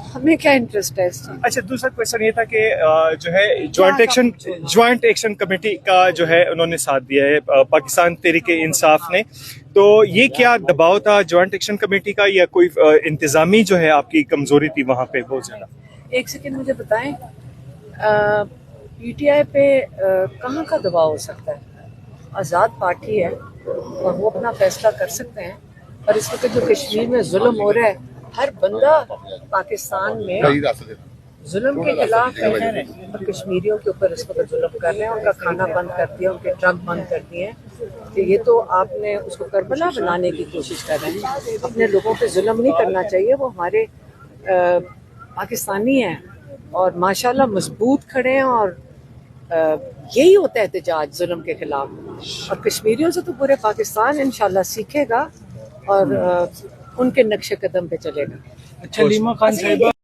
हमें क्या इंटरेस्ट है इस चीज। अच्छा, दूसरा क्वेश्चन ये था कि जो है ज्वाइंट एक्शन कमेटी का जो है उन्होंने साथ दिया है पाकिस्तान तहरीक इंसाफ ने, तो ये क्या दबाव था ज्वाइंट एक्शन कमेटी का या कोई इंतजामी जो है आपकी कमजोरी थी वहाँ पे बहुत ज्यादा? एक सेकंड मुझे बताएं, पीटीआई पे कहाँ का दबाव हो सकता है? आज़ाद पार्टी है और वो अपना फैसला कर सकते हैं। और इस वक्त जो कश्मीर में जुल्म हो रहा है, हर बंदा पाकिस्तान में जुल्म के खिलाफ है और कश्मीरियों के ऊपर इस वक्त जुल्म कर रहे हैं। उनका खाना बंद कर दिया, उनके ट्रक बंद कर दिए हैं। तो ये तो आपने उसको करबला बनाने की कोशिश कर रहे हैं। अपने लोगों पे जुल्म नहीं करना चाहिए। वो हमारे पाकिस्तानी हैं और माशाल्लाह मजबूत खड़े हैं और यही होता है एहतजाज जुल्म के खिलाफ। और कश्मीरियों से तो पूरे पाकिस्तान इंशाल्लाह सीखेगा और उनके नक्शे कदम पे चलेगा। अच्छा लीमा खान साहिबा